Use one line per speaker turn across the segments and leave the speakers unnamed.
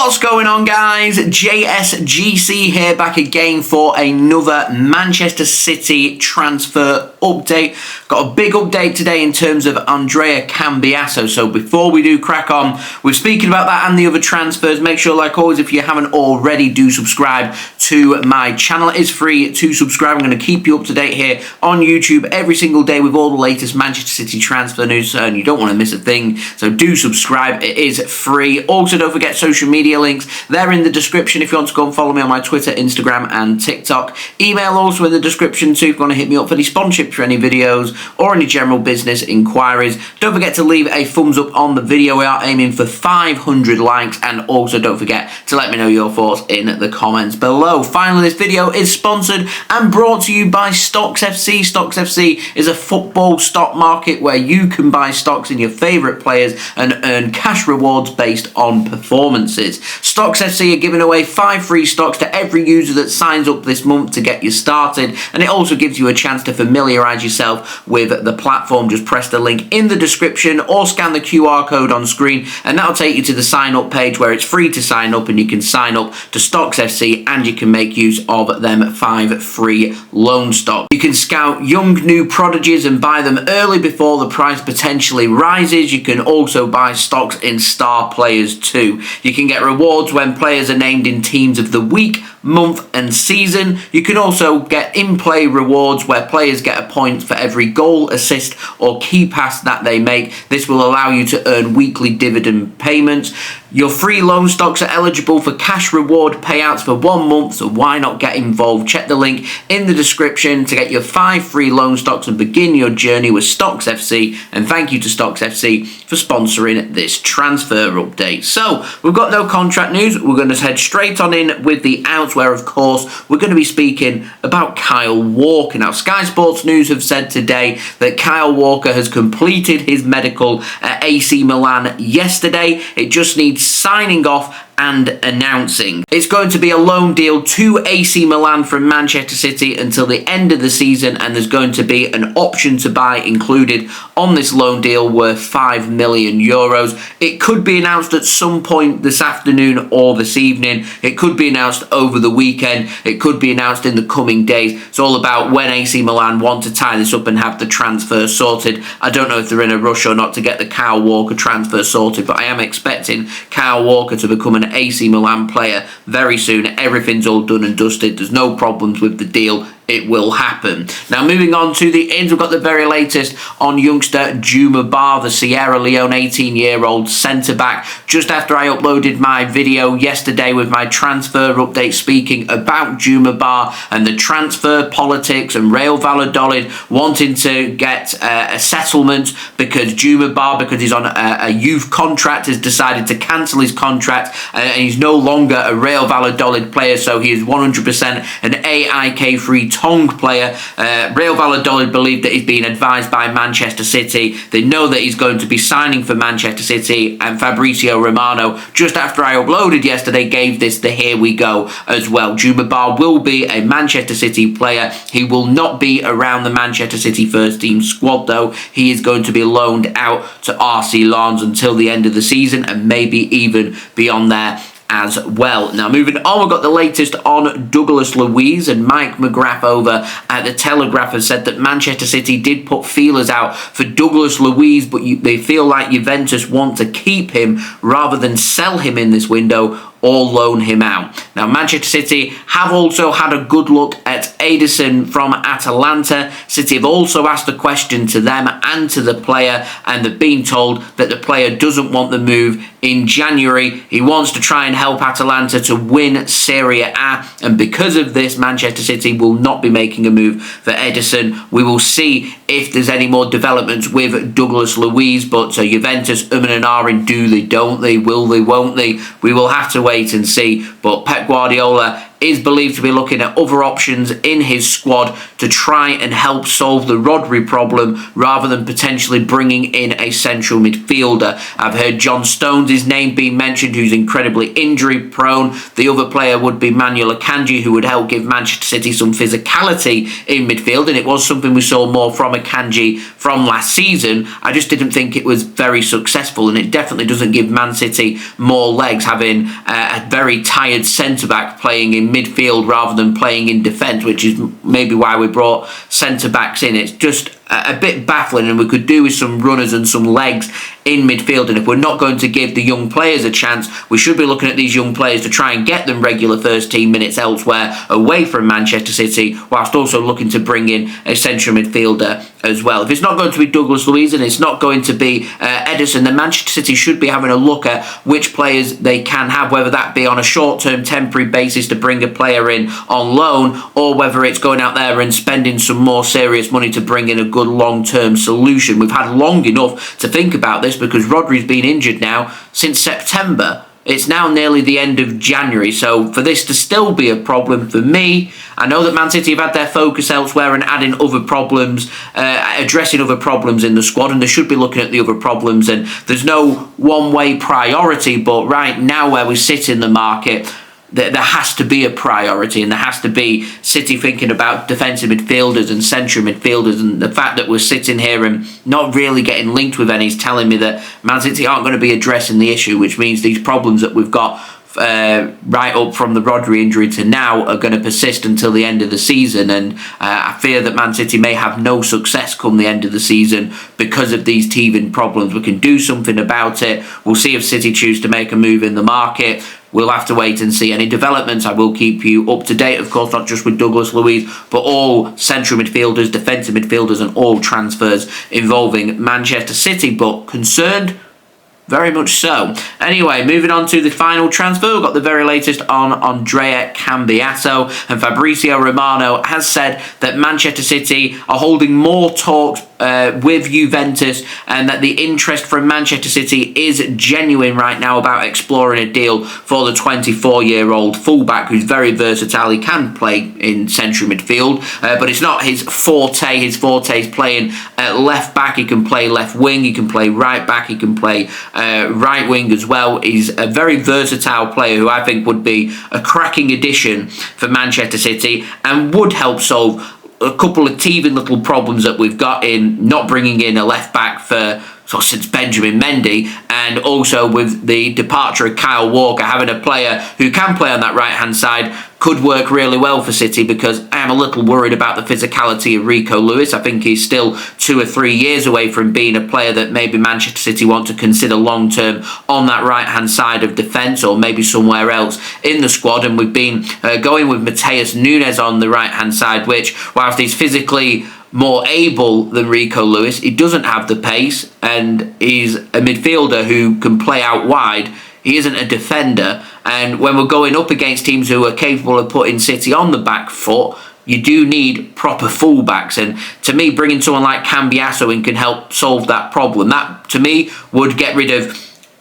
What's going on, guys? JSGC here, back again for another Manchester City transfer update. Got a big update today in terms of Andrea Cambiaso. So before we do crack on, we're speaking about that and the other transfers. Make sure, like always, if you haven't already, do subscribe to my channel. It is free to subscribe. I'm going to keep you up to date here on YouTube every single day with all the latest Manchester City transfer news, and you don't want to miss a thing. So do subscribe. It is free. Also, don't forget social media links. They're in the description if you want to go and follow me on my Twitter, Instagram and TikTok. Email also in the description too if you want to hit me up for any sponsorship for any videos or any general business inquiries. Don't forget to leave a thumbs up on the video. We are aiming for 500 likes, and also don't forget to let me know your thoughts in the comments below. Finally, this video is sponsored and brought to you by Stocks FC. Stocks FC is a football stock market where you can buy stocks in your favourite players and earn cash rewards based on performances. Stocks FC are giving away 5 free stocks to every user that signs up this month to get you started, and it also gives you a chance to familiarise yourself with the platform. Just press the link in the description or scan the QR code on screen, and that'll take you to the sign up page where it's free to sign up, and you can sign up to Stocks FC and you can make use of them 5 free loan stocks. You can scout young new prodigies and buy them early before the price potentially rises. You can also buy stocks in star players too. You can get rewards when players are named in teams of the week, month and season. You can also get in-play rewards where players get a point for every goal, assist or key pass that they make. This will allow you to earn weekly dividend payments. Your free loan stocks are eligible for cash reward payouts for 1 month, so why not get involved? Check the link in the description to get your 5 free loan stocks and begin your journey with Stocks FC. And thank you to Stocks FC for sponsoring this transfer update. So we've got no contract news. We're going to head straight on in with the outs, where of course we're going to be speaking about Kyle Walker. Now, Sky Sports News have said today that Kyle Walker has completed his medical at AC Milan yesterday. It just needs signing off and announcing. It's going to be a loan deal to AC Milan from Manchester City until the end of the season, and there's going to be an option to buy included on this loan deal worth €5 million. It could be announced at some point this afternoon or this evening. It could be announced over the weekend. It could be announced in the coming days. It's all about when AC Milan want to tie this up and have the transfer sorted. I don't know if they're in a rush or not to get the Kyle Walker transfer sorted, but I am expecting Kyle Walker to become an AC Milan player very soon. Everything's all done and dusted. There's no problems with the deal. It will happen. Now, moving on to the ins, we've got the very latest on youngster Juma Bah, the Sierra Leone 18-year-old centre-back. Just after I uploaded my video yesterday with my transfer update speaking about Juma Bah and the transfer politics and Real Valladolid wanting to get a settlement because Juma Bah, because he's on a youth contract, has decided to cancel his contract and he's no longer a Real Valladolid player, so he is 100% an AIK Freetong player. Real Valladolid believe that he's been advised by Manchester City. They know that he's going to be signing for Manchester City, and Fabrizio Romano, just after I uploaded yesterday, gave this the here we go as well. Juma Bah will be a Manchester City player. He will not be around the Manchester City first team squad though. He is going to be loaned out to AC Milan until the end of the season, and maybe even beyond there as well. Now, moving on, we've got the latest on Douglas Luiz, and McGrath over at The Telegraph has said that Manchester City did put feelers out for Douglas Luiz, but they feel like Juventus want to keep him rather than sell him in this window or loan him out. Now, Manchester City have also had a good look at Ederson from Atalanta. City have also asked a question to them and to the player, and they've been told that the player doesn't want the move in January. He wants to try and help Atalanta to win Serie A, and because of this, Manchester City will not be making a move for Ederson. We will see if there's any more developments with Douglas Luiz, but Juventus and ahhing, do they, don't they, will they, won't they? We will have to wait and see, but Pep Guardiola is believed to be looking at other options in his squad to try and help solve the Rodri problem rather than potentially bringing in a central midfielder. I've heard John Stones' name being mentioned, who's incredibly injury prone. The other player would be Manuel Akanji, who would help give Manchester City some physicality in midfield, and it was something we saw more from Akanji from last season. I just didn't think it was very successful, and it definitely doesn't give Man City more legs having a very tired centre-back playing in midfield rather than playing in defence, which is maybe why we brought centre-backs in. It's just a bit baffling, and we could do with some runners and some legs in midfield. And if we're not going to give the young players a chance, we should be looking at these young players to try and get them regular first team minutes elsewhere away from Manchester City, whilst also looking to bring in a central midfielder as well. If it's not going to be Douglas Luiz and it's not going to be Ederson, then Manchester City should be having a look at which players they can have, whether that be on a short-term temporary basis to bring a player in on loan, or whether it's going out there and spending some more serious money to bring in a good long-term solution. We've had long enough to think about this because Rodri's been injured now since September. It's now nearly the end of January, so for this to still be a problem for me, I know that Man City have had their focus elsewhere and adding other problems, addressing other problems in the squad, and they should be looking at the other problems, and there's no one-way priority, but right now where we sit in the market, there has to be a priority, and there has to be City thinking about defensive midfielders and central midfielders, and the fact that we're sitting here and not really getting linked with any is telling me that Man City aren't going to be addressing the issue, which means these problems that we've got right up from the Rodri injury to now are going to persist until the end of the season, and I fear that Man City may have no success come the end of the season because of these teething problems. We can do something about it. We'll see if City choose to make a move in the market. We'll have to wait and see. Any developments, I will keep you up to date, of course, not just with Douglas Luiz, but all central midfielders, defensive midfielders, and all transfers involving Manchester City. But concerned? Very much so. Anyway, moving on to the final transfer, we've got the very latest on Andrea Cambiaso, and Fabrizio Romano has said that Manchester City are holding more talks with Juventus, and that the interest from Manchester City is genuine right now about exploring a deal for the 24-year-old fullback who's very versatile. He can play in central midfield, but it's not his forte. His forte is playing at left back. He can play left wing, he can play right back, he can play right wing as well. He's a very versatile player who I think would be a cracking addition for Manchester City and would help solve a couple of teething little problems that we've got in not bringing in a left back for since Benjamin Mendy, and also with the departure of Kyle Walker, having a player who can play on that right hand side could work really well for City, because I am a little worried about the physicality of Rico Lewis. I think he's still 2 or 3 years away from being a player that maybe Manchester City want to consider long term on that right hand side of defence, or maybe somewhere else in the squad. And we've been going with Mateus Nunes on the right hand side, which, whilst he's physically more able than Rico Lewis, he doesn't have the pace, and he's a midfielder who can play out wide. He isn't a defender, and when we're going up against teams who are capable of putting City on the back foot, you do need proper fullbacks, and to me, bringing someone like Cambiaso in can help solve that problem. That, to me, would get rid of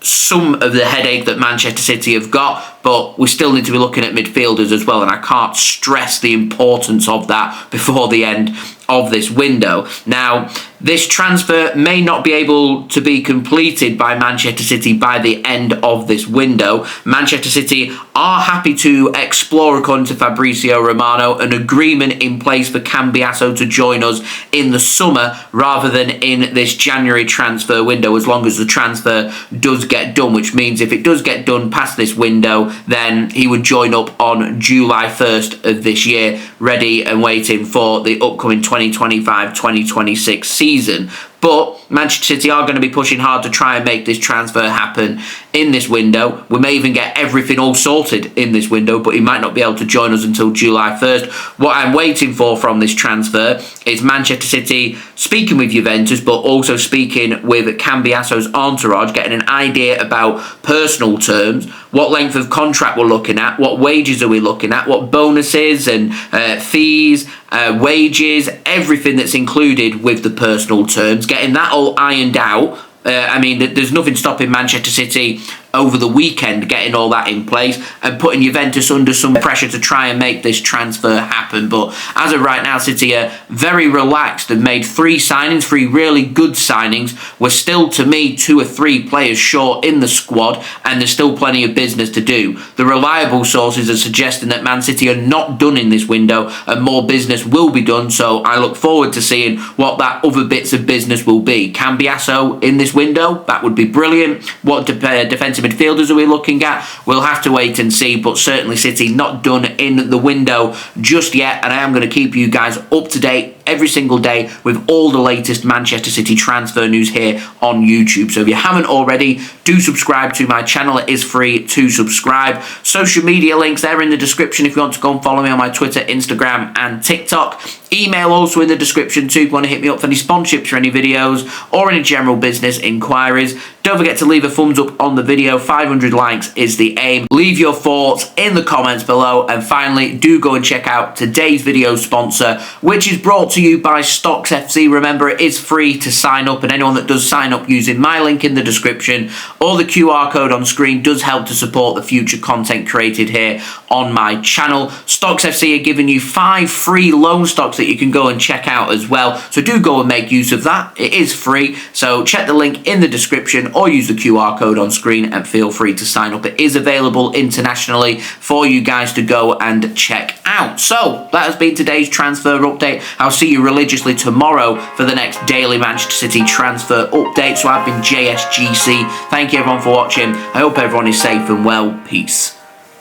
some of the headache that Manchester City have got, but we still need to be looking at midfielders as well, and I can't stress the importance of that before the end of this window. Now, this transfer may not be able to be completed by Manchester City by the end of this window. Manchester City are happy to explore, according to Fabrizio Romano, an agreement in place for Cambiaso to join us in the summer rather than in this January transfer window, as long as the transfer does get done, which means if it does get done past this window, then he would join up on July 1st of this year, ready and waiting for the upcoming 2025-2026 season. But Manchester City are going to be pushing hard to try and make this transfer happen in this window. We may even get everything all sorted in this window, but he might not be able to join us until July 1st. What I'm waiting for from this transfer is Manchester City speaking with Juventus, but also speaking with Cambiaso's entourage, getting an idea about personal terms, what length of contract we're looking at, what wages are we looking at, what bonuses and fees, wages, everything that's included with the personal terms, getting that all ironed out. I mean, there's nothing stopping Manchester City over the weekend, getting all that in place and putting Juventus under some pressure to try and make this transfer happen. But as of right now, City are very relaxed. They've made 3 signings, 3 really good signings. We're still, to me, 2 or 3 players short in the squad, and there's still plenty of business to do. The reliable sources are suggesting that Man City are not done in this window and more business will be done, so I look forward to seeing what that other bits of business will be. Cambiaso in this window, that would be brilliant. What defensive midfielders are we looking at? We'll have to wait and see, but certainly City not done in the window just yet, and I am going to keep you guys up to date every single day with all the latest Manchester City transfer news here on YouTube. So if you haven't already, do subscribe to my channel. It is free to subscribe. Social media links there in the description if you want to go and follow me on my Twitter, Instagram and TikTok. Email also in the description too if you want to hit me up for any sponsorships for any videos or any general business inquiries. Don't forget to leave a thumbs up on the video. 500 likes is the aim. Leave your thoughts in the comments below. And finally, do go and check out today's video sponsor, which is brought to you by Stocks FC. Remember, it is free to sign up, and anyone that does sign up using my link in the description or the QR code on screen does help to support the future content created here on my channel. Stocks FC are giving you 5 free loan stocks that you can go and check out as well. So do go and make use of that. It is free. So check the link in the description or use the QR code on screen and feel free to sign up. It is available internationally for you guys to go and check out. So that has been today's transfer update. I'll see you religiously tomorrow for the next daily Manchester City transfer update. So I've been JSGC. Thank you everyone for watching. I hope everyone is safe and well. Peace.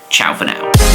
Ciao for now.